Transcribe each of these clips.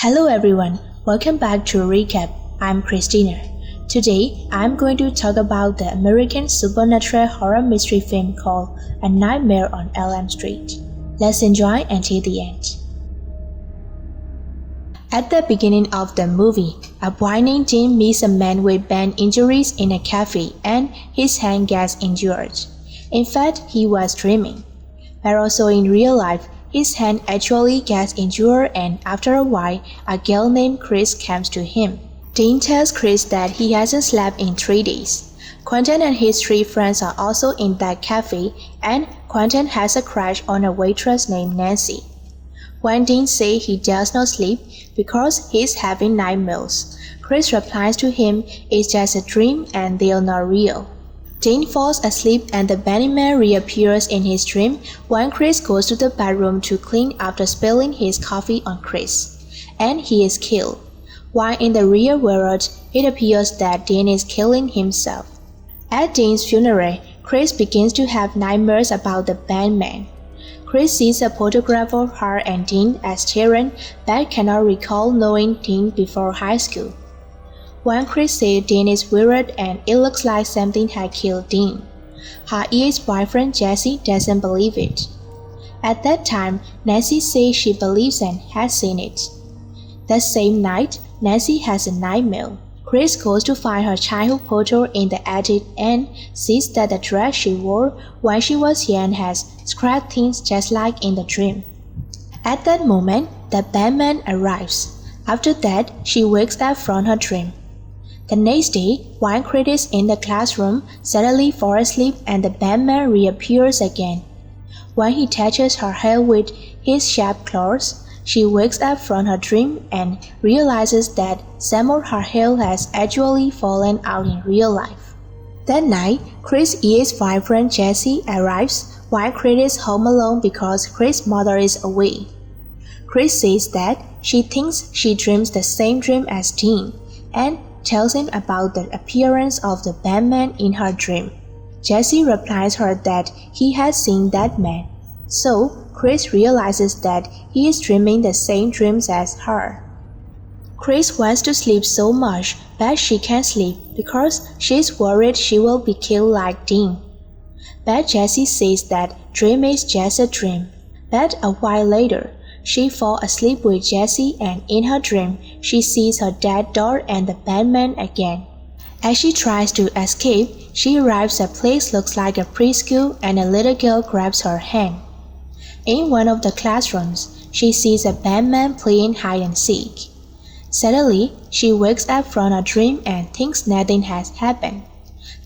Hello everyone, welcome back to Recap. I'm Christina. Today, I'm going to talk about the American supernatural horror mystery film called A Nightmare on Elm Street. Let's enjoy until the end. At the beginning of the movie, a boy named Dean meets a man with burn injuries in a cafe and his hand gets injured. In fact, he was dreaming. But also in real life, his hand actually gets injured and after a while, a girl named Chris comes to him. Dean tells Chris that he hasn't slept in 3 days. Quentin and his 3 friends are also in that cafe and Quentin has a crush on a waitress named Nancy. When Dean says he does not sleep because he's having nightmares, Chris replies to him it's just a dream and they're not real. Dean falls asleep and the bunny man reappears in his dream when Chris goes to the bathroom to clean after spilling his coffee on Chris, and he is killed. While in the real world, it appears that Dean is killing himself. At Dean's funeral, Chris begins to have nightmares about the bunny man. Chris sees a photograph of her and Dean as children but cannot recall knowing Dean before high school. When Chris says Dean is weird and it looks like something had killed Dean, her ex-boyfriend Jesse doesn't believe it. At that time, Nancy says she believes and has seen it. That same night, Nancy has a nightmare. Chris goes to find her childhood photo in the attic and sees that the dress she wore when she was young has scratched things just like in the dream. At that moment, the bandman arrives. After that, she wakes up from her dream. The next day, while Chris is in the classroom, suddenly falls asleep and the bandman reappears again. When he touches her hair with his sharp claws, she wakes up from her dream and realizes that some of her hair has actually fallen out in real life. That night, Chris' ex-boyfriend Jesse arrives while Chris is home alone because Chris' mother is away. Chris says that she thinks she dreams the same dream as Dean and tells him about the appearance of the bandman in her dream. Jesse replies her that he has seen that man. So, Chris realizes that he is dreaming the same dreams as her. Chris wants to sleep so much, but she can't sleep because she's worried she will be killed like Dean. But Jesse says that dream is just a dream. But a while later, she falls asleep with Jesse and in her dream, she sees her dead daughter and the bandman again. As she tries to escape, she arrives at a place looks like a preschool and a little girl grabs her hand. In one of the classrooms, she sees a bandman playing hide and seek. Suddenly, she wakes up from a dream and thinks nothing has happened.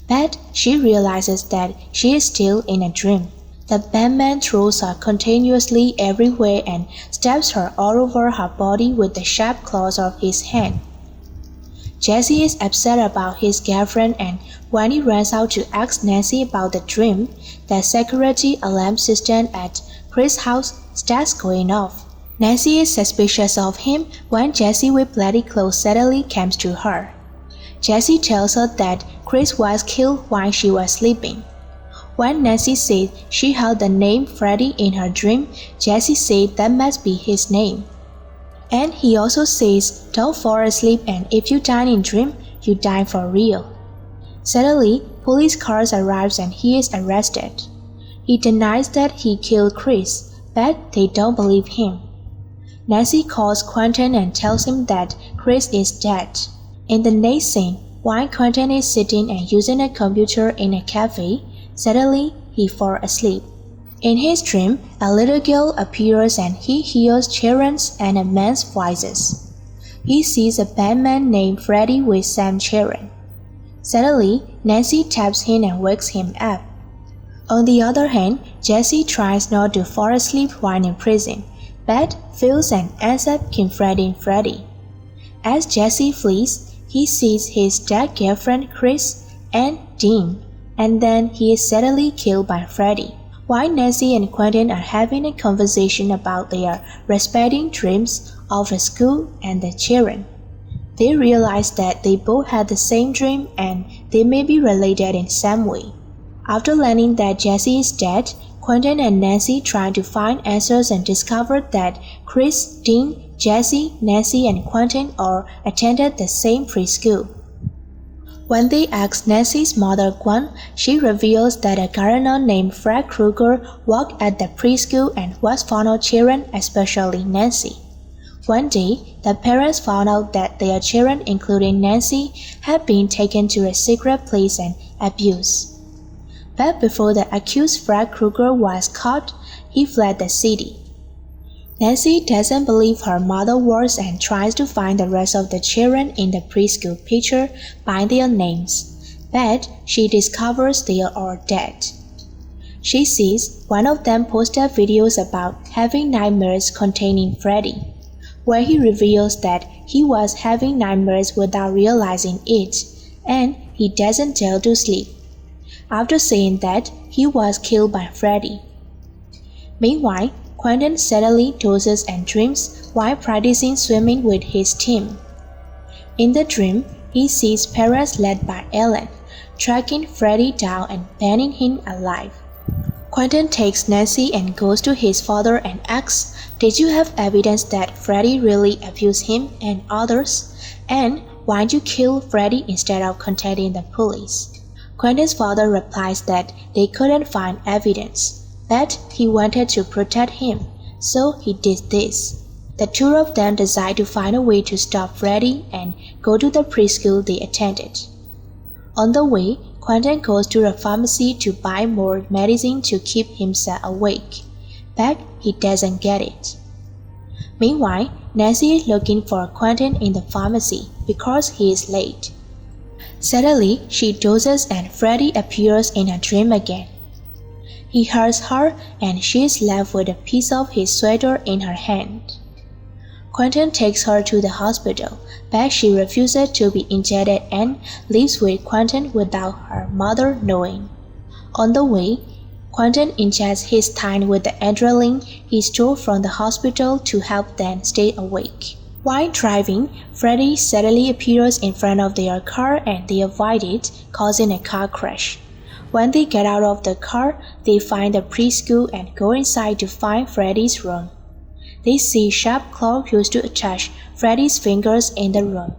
But she realizes that she is still in a dream. The bandman throws her continuously everywhere and stabs her all over her body with the sharp claws of his hand. Jesse is upset about his girlfriend and when he runs out to ask Nancy about the dream, the security alarm system at Chris' house starts going off. Nancy is suspicious of him when Jesse with bloody clothes suddenly comes to her. Jesse tells her that Chris was killed while she was sleeping. When Nancy said she heard the name Freddy in her dream, Jesse said that must be his name. And he also says, don't fall asleep and if you die in dream, you die for real. Suddenly, police cars arrives and he is arrested. He denies that he killed Chris, but they don't believe him. Nancy calls Quentin and tells him that Chris is dead. In the next scene, while Quentin is sitting and using a computer in a cafe, suddenly, he falls asleep. In his dream, a little girl appears and he hears children's and a man's voices. He sees a bandman named Freddy with some children. Suddenly, Nancy taps him and wakes him up. On the other hand, Jesse tries not to fall asleep while in prison, but fails and ends up confronting Freddy. As Jesse flees, he sees his dead girlfriend Chris and Dean, and then he is suddenly killed by Freddy. While Nancy and Quentin are having a conversation about their respective dreams of the school and the children, they realize that they both had the same dream and they may be related in some way. After learning that Jesse is dead, Quentin and Nancy try to find answers and discover that Chris, Dean, Jessie, Nancy, and Quentin all attended the same preschool. When they ask Nancy's mother Gwen, she reveals that a gardener named Fred Krueger worked at the preschool and was fond of children, especially Nancy. One day, the parents found out that their children, including Nancy, had been taken to a secret place and abused. But before the accused Fred Krueger was caught, he fled the city. Nancy doesn't believe her mother's words and tries to find the rest of the children in the preschool picture by their names, but she discovers they are all dead. She sees one of them posted videos about having nightmares containing Freddy, where he reveals that he was having nightmares without realizing it, and he doesn't dare to sleep. After saying that, he was killed by Freddy. Meanwhile, Quentin steadily dozes and dreams while practicing swimming with his team. In the dream, he sees parents led by Ellen, tracking Freddy down and burning him alive. Quentin takes Nancy and goes to his father and asks, "Did you have evidence that Freddy really abused him and others? And why'd you kill Freddy instead of contacting the police?" Quentin's father replies that they couldn't find evidence, but he wanted to protect him, so he did this. The two of them decide to find a way to stop Freddy and go to the preschool they attended. On the way, Quentin goes to a pharmacy to buy more medicine to keep himself awake, but he doesn't get it. Meanwhile, Nancy is looking for Quentin in the pharmacy because he is late. Suddenly, she dozes and Freddy appears in her dream again. He hurts her and she is left with a piece of his sweater in her hand. Quentin takes her to the hospital, but she refuses to be injected and leaves with Quentin without her mother knowing. On the way, Quentin injects his time with the adrenaline he stole from the hospital to help them stay awake. While driving, Freddy suddenly appears in front of their car and they avoid it, causing a car crash. When they get out of the car, they find the preschool and go inside to find Freddy's room. They see sharp claws used to attach Freddy's fingers in the room.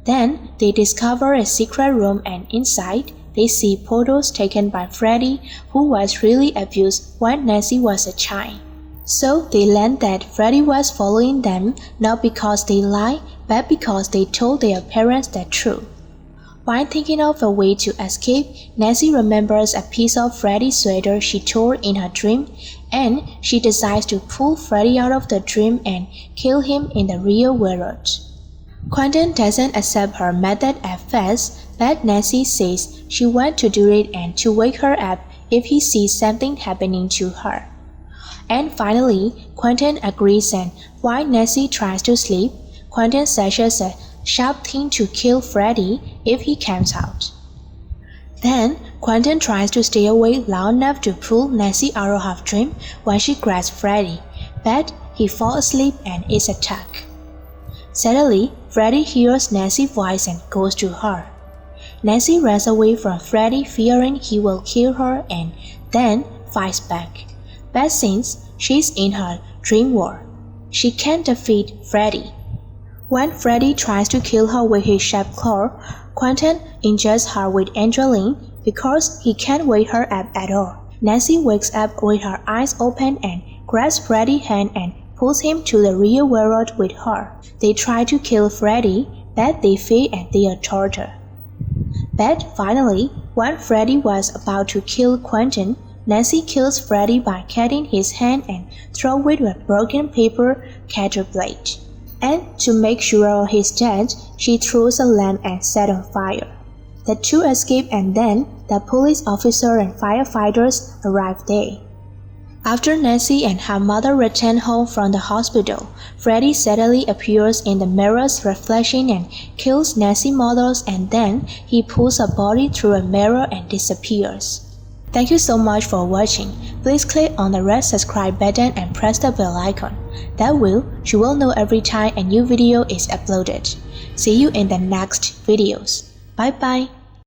Then they discover a secret room and inside, they see photos taken by Freddy, who was really abused when Nancy was a child. So they learn that Freddy was following them not because they lied, but because they told their parents the truth. While thinking of a way to escape, Nancy remembers a piece of Freddy's sweater she tore in her dream, and she decides to pull Freddy out of the dream and kill him in the real world. Quentin doesn't accept her method at first, but Nancy says she wants to do it and to wake her up if he sees something happening to her. And finally, Quentin agrees, and while Nancy tries to sleep, Quentin suggests a sharp thing to kill Freddy if he comes out. Then, Quentin tries to stay awake long enough to pull Nancy out of her dream when she grabs Freddy, but he falls asleep and is attacked. Suddenly, Freddy hears Nancy's voice and goes to her. Nancy runs away from Freddy fearing he will kill her and then fights back. But since she's in her dream world, she can't defeat Freddy. When Freddy tries to kill her with his sharp claw, Quentin injects her with adrenaline because he can't wake her up at all. Nancy wakes up with her eyes open and grabs Freddy's hand and pulls him to the real world with her. They try to kill Freddy, but they fail and they are tortured. But finally, when Freddy was about to kill Quentin, Nancy kills Freddy by cutting his hand and throws it with a broken paper cutter blade. And to make sure he's dead, she throws a lamp and sets on fire. The two escape and then the police officer and firefighters arrive there. After Nancy and her mother return home from the hospital, Freddy suddenly appears in the mirror's reflection and kills Nancy's mother, and then he pulls her body through a mirror and disappears. Thank you so much for watching. Please click on the red subscribe button and press the bell icon. That way, you will know every time a new video is uploaded. See you in the next videos. Bye bye.